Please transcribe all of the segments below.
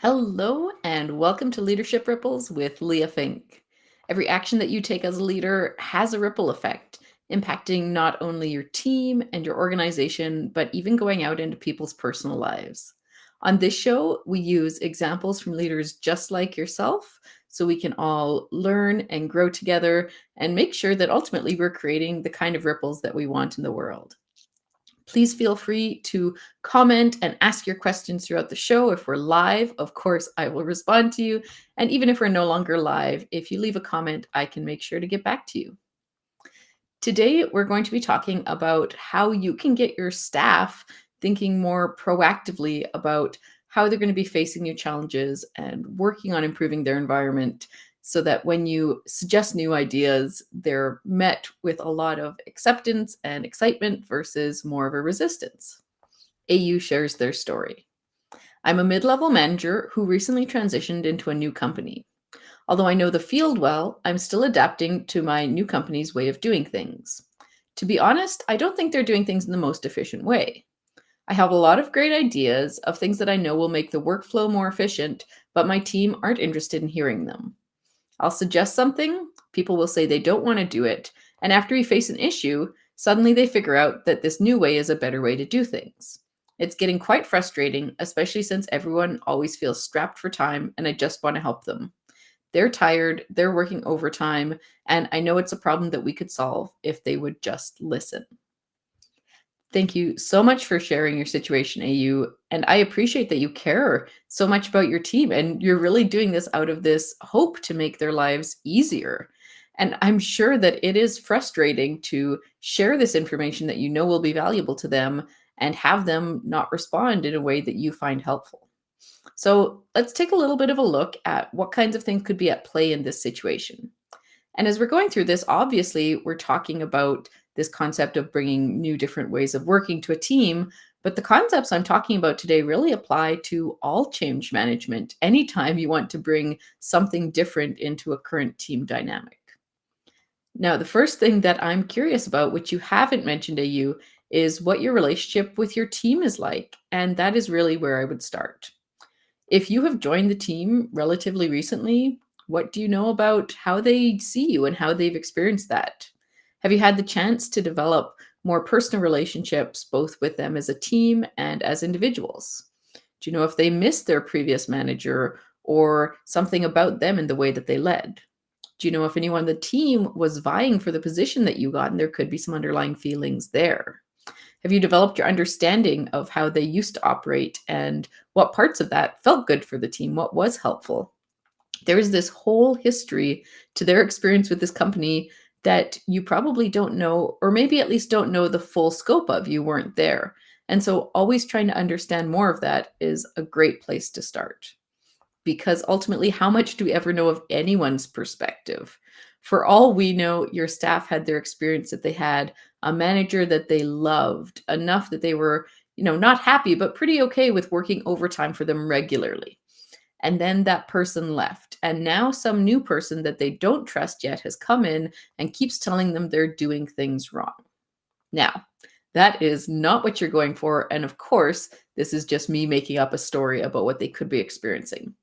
Hello and welcome to Leadership Ripples with Leah Fink. Every action that you take as a leader has a ripple effect, impacting not only your team and your organization, but even going out into people's personal lives. On this show, we use examples from leaders just like yourself so we can all learn and grow together and make sure that ultimately we're creating the kind of ripples that we want in the world. Please feel free to comment and ask your questions throughout the show. If we're live, of course, I will respond to you. And even if we're no longer live, if you leave a comment, I can make sure to get back to you. Today, we're going to be talking about how you can get your staff thinking more proactively about how they're going to be facing new challenges and working on improving their environment so that when you suggest new ideas, they're met with a lot of acceptance and excitement versus more of a resistance. AU shares their story. I'm a mid-level manager who recently transitioned into a new company. Although I know the field well, I'm still adapting to my new company's way of doing things. To be honest, I don't think they're doing things in the most efficient way. I have a lot of great ideas of things that I know will make the workflow more efficient, but my team aren't interested in hearing them. I'll suggest something, people will say they don't want to do it, and after we face an issue, suddenly they figure out that this new way is a better way to do things. It's getting quite frustrating, especially since everyone always feels strapped for time and I just want to help them. They're tired, they're working overtime, and I know it's a problem that we could solve if they would just listen. Thank you so much for sharing your situation, AU. And I appreciate that you care so much about your team and you're really doing this out of this hope to make their lives easier. And I'm sure that it is frustrating to share this information that you know will be valuable to them and have them not respond in a way that you find helpful. So let's take a little bit of a look at what kinds of things could be at play in this situation. And as we're going through this, obviously, we're talking about this concept of bringing new different ways of working to a team. But the concepts I'm talking about today really apply to all change management, anytime you want to bring something different into a current team dynamic. Now, the first thing that I'm curious about, which you haven't mentioned, AU, is what your relationship with your team is like. And that is really where I would start. If you have joined the team relatively recently, what do you know about how they see you and how they've experienced that? Have you had the chance to develop more personal relationships, both with them as a team and as individuals? Do you know if they missed their previous manager or something about them in the way that they led? Do you know if anyone on the team was vying for the position that you got and there could be some underlying feelings there? Have you developed your understanding of how they used to operate and what parts of that felt good for the team? What was helpful? There is this whole history to their experience with this company that you probably don't know, or maybe at least don't know the full scope of. You weren't there. And so always trying to understand more of that is a great place to start. Because ultimately, how much do we ever know of anyone's perspective? For all we know, your staff had their experience that they had a manager that they loved enough that they were, not happy, but pretty okay with working overtime for them regularly. And then that person left. And now some new person that they don't trust yet has come in and keeps telling them they're doing things wrong. Now, that is not what you're going for. And of course, this is just me making up a story about what they could be experiencing.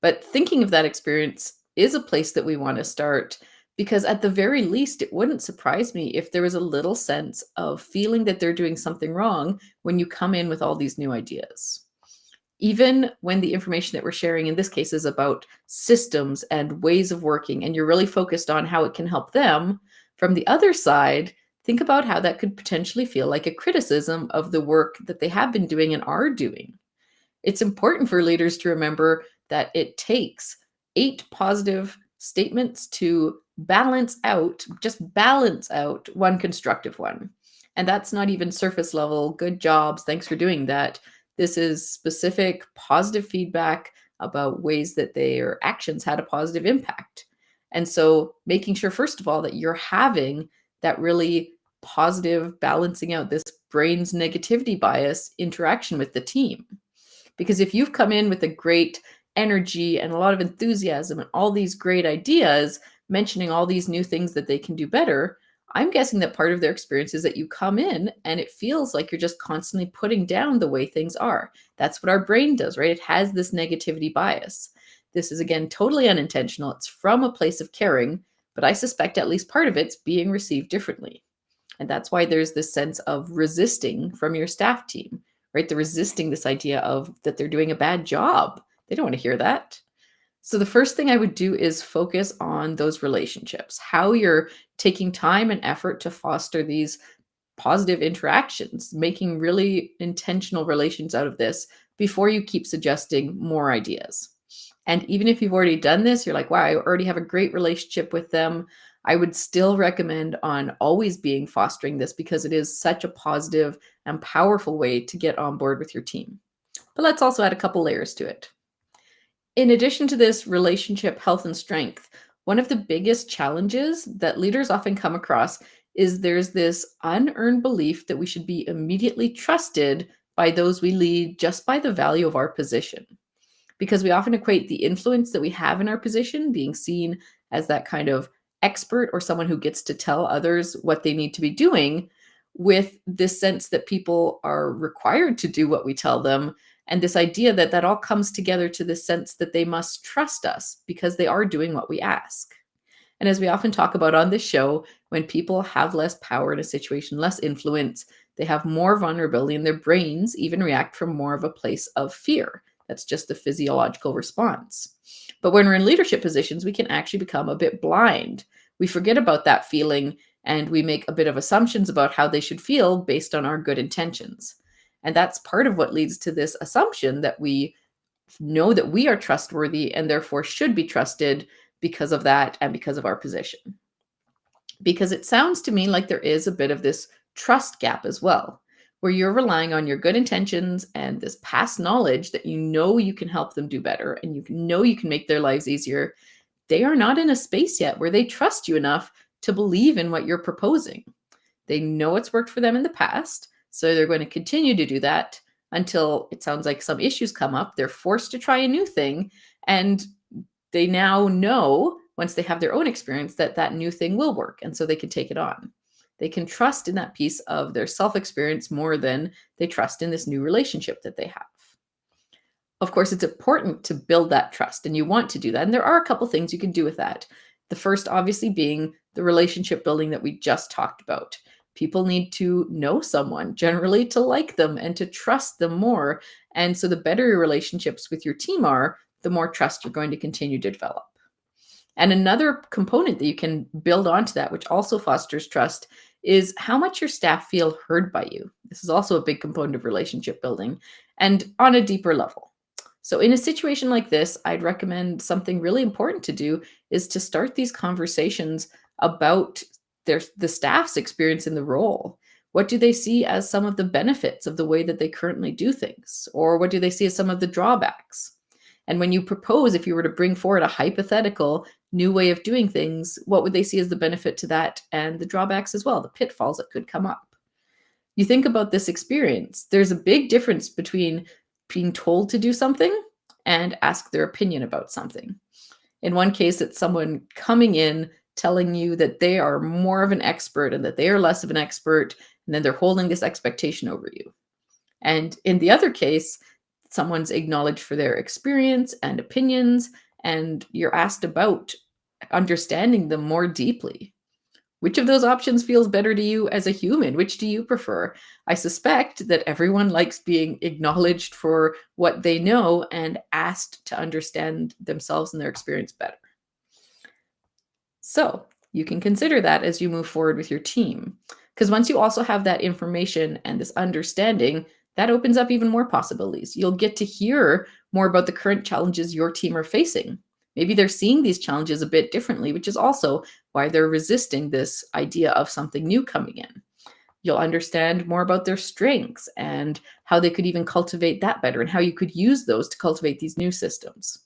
But thinking of that experience is a place that we want to start because at the very least, it wouldn't surprise me if there was a little sense of feeling that they're doing something wrong when you come in with all these new ideas. Even when the information that we're sharing in this case is about systems and ways of working, and you're really focused on how it can help them, from the other side, think about how that could potentially feel like a criticism of the work that they have been doing and are doing. It's important for leaders to remember that it takes 8 positive statements to just balance out one constructive one. And that's not even surface level, good jobs, thanks for doing that. This is specific positive feedback about ways that their actions had a positive impact. And so making sure, first of all, that you're having that really positive, balancing out this brain's negativity bias interaction with the team. Because if you've come in with a great energy and a lot of enthusiasm and all these great ideas, mentioning all these new things that they can do better, I'm guessing that part of their experience is that you come in and it feels like you're just constantly putting down the way things are. That's what our brain does, right? It has this negativity bias. This is, again, totally unintentional. It's from a place of caring, but I suspect at least part of it's being received differently. And that's why there's this sense of resisting from your staff team, right? They're resisting this idea of that they're doing a bad job. They don't want to hear that. So the first thing I would do is focus on those relationships, how you're taking time and effort to foster these positive interactions, making really intentional relations out of this before you keep suggesting more ideas. And even if you've already done this, you're like, wow, I already have a great relationship with them. I would still recommend on always being fostering this because it is such a positive and powerful way to get on board with your team. But let's also add a couple layers to it. In addition to this relationship health and strength, one of the biggest challenges that leaders often come across is there's this unearned belief that we should be immediately trusted by those we lead just by the value of our position, because we often equate the influence that we have in our position, being seen as that kind of expert or someone who gets to tell others what they need to be doing, with this sense that people are required to do what we tell them. And this idea that that all comes together to this sense that they must trust us because they are doing what we ask. And as we often talk about on this show, when people have less power in a situation, less influence, they have more vulnerability, and their brains even react from more of a place of fear. That's just the physiological response. But when we're in leadership positions, we can actually become a bit blind. We forget about that feeling and we make a bit of assumptions about how they should feel based on our good intentions. And that's part of what leads to this assumption that we know that we are trustworthy and therefore should be trusted because of that and because of our position. Because it sounds to me like there is a bit of this trust gap as well, where you're relying on your good intentions and this past knowledge that you know you can help them do better and you know you can make their lives easier. They are not in a space yet where they trust you enough to believe in what you're proposing. They know it's worked for them in the past, so they're going to continue to do that until it sounds like some issues come up. They're forced to try a new thing, and they now know, once they have their own experience, that that new thing will work, and so they can take it on. They can trust in that piece of their self-experience more than they trust in this new relationship that they have. Of course, it's important to build that trust, and you want to do that. And there are a couple things you can do with that. The first, obviously, being the relationship building that we just talked about. People need to know someone, generally to like them and to trust them more. And so the better your relationships with your team are, the more trust you're going to continue to develop. And another component that you can build onto that, which also fosters trust, is how much your staff feel heard by you. This is also a big component of relationship building and on a deeper level. So in a situation like this, I'd recommend something really important to do is to start these conversations about the staff's experience in the role. What do they see as some of the benefits of the way that they currently do things? Or what do they see as some of the drawbacks? And when you propose, if you were to bring forward a hypothetical new way of doing things, what would they see as the benefit to that and the drawbacks as well, the pitfalls that could come up? You think about this experience, there's a big difference between being told to do something and ask their opinion about something. In one case, it's someone coming in telling you that they are more of an expert and that they are less of an expert, and then they're holding this expectation over you. And in the other case, someone's acknowledged for their experience and opinions, and you're asked about understanding them more deeply. Which of those options feels better to you as a human? Which do you prefer? I suspect that everyone likes being acknowledged for what they know and asked to understand themselves and their experience better. So you can consider that as you move forward with your team. Because once you also have that information and this understanding, that opens up even more possibilities. You'll get to hear more about the current challenges your team are facing. Maybe they're seeing these challenges a bit differently, which is also why they're resisting this idea of something new coming in. You'll understand more about their strengths and how they could even cultivate that better and how you could use those to cultivate these new systems.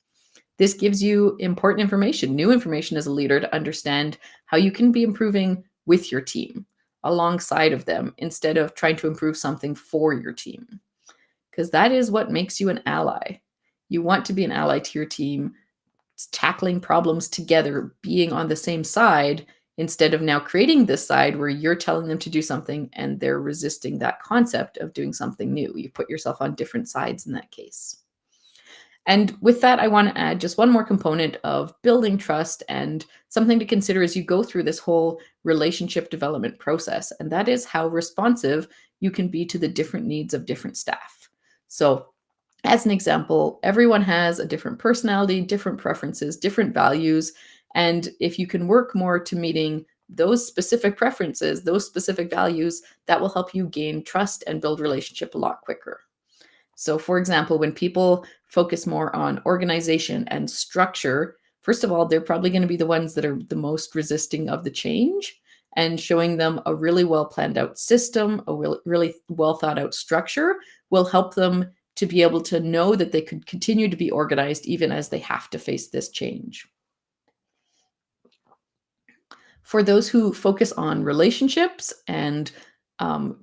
This gives you important information, new information as a leader to understand how you can be improving with your team, alongside of them, instead of trying to improve something for your team. Because that is what makes you an ally. You want to be an ally to your team, tackling problems together, being on the same side instead of now creating this side where you're telling them to do something and they're resisting that concept of doing something new. You put yourself on different sides in that case. And with that, I want to add just one more component of building trust and something to consider as you go through this whole relationship development process. And that is how responsive you can be to the different needs of different staff. So, as an example, everyone has a different personality, different preferences, different values. And if you can work more to meeting those specific preferences, those specific values, that will help you gain trust and build relationship a lot quicker. So, for example, when people focus more on organization and structure, first of all, they're probably going to be the ones that are the most resisting of the change. And showing them a really well planned out system, a really well thought out structure will help them to be able to know that they could continue to be organized even as they have to face this change. For those who focus on relationships and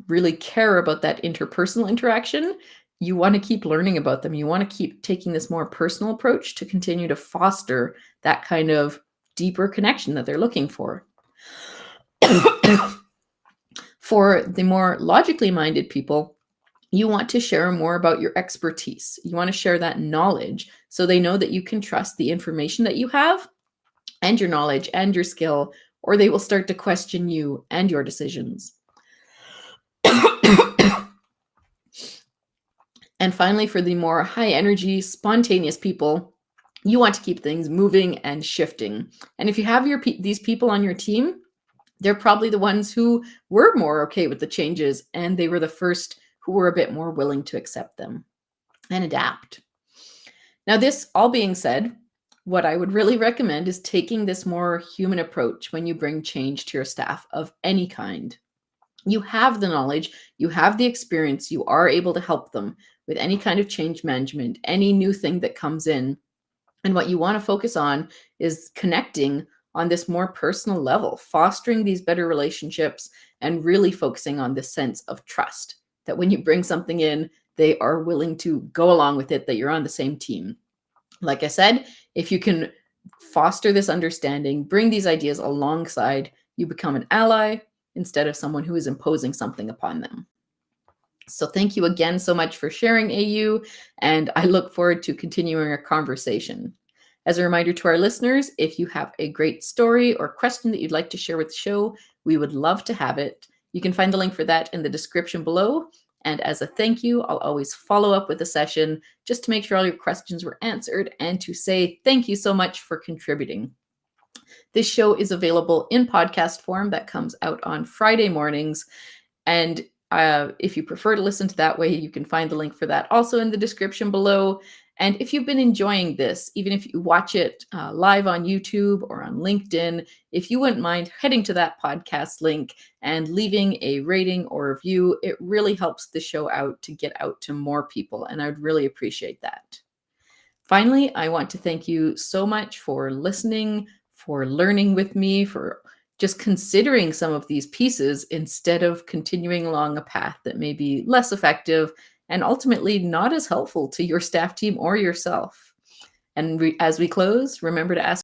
really care about that interpersonal interaction, you want to keep learning about them. You want to keep taking this more personal approach to continue to foster that kind of deeper connection that they're looking for. For the more logically minded people, you want to share more about your expertise. You want to share that knowledge so they know that you can trust the information that you have and your knowledge and your skill, or they will start to question you and your decisions. And finally, for the more high energy, spontaneous people, you want to keep things moving and shifting. And if you have these people on your team, they're probably the ones who were more okay with the changes, and they were the first who were a bit more willing to accept them and adapt. Now, this all being said, what I would really recommend is taking this more human approach when you bring change to your staff of any kind. You have the knowledge, you have the experience, you are able to help them with any kind of change management, any new thing that comes in. And what you want to focus on is connecting on this more personal level, fostering these better relationships, and really focusing on this sense of trust that when you bring something in, they are willing to go along with it, that you're on the same team. Like I said, if you can foster this understanding, bring these ideas alongside, you become an ally instead of someone who is imposing something upon them. So thank you again so much for sharing, AU, and I look forward to continuing our conversation. As a reminder to our listeners, if you have a great story or question that you'd like to share with the show, we would love to have it. You can find the link for that in the description below. And as a thank you, I'll always follow up with a session just to make sure all your questions were answered and to say thank you so much for contributing. This show is available in podcast form that comes out on Friday mornings. And if you prefer to listen to that way, you can find the link for that also in the description below. And if you've been enjoying this, even if you watch it live on YouTube or on LinkedIn, if you wouldn't mind heading to that podcast link and leaving a rating or review, it really helps the show out to get out to more people. And I would really appreciate that. Finally, I want to thank you so much for listening, for learning with me, for just considering some of these pieces instead of continuing along a path that may be less effective and ultimately not as helpful to your staff team or yourself. And as we close, remember to ask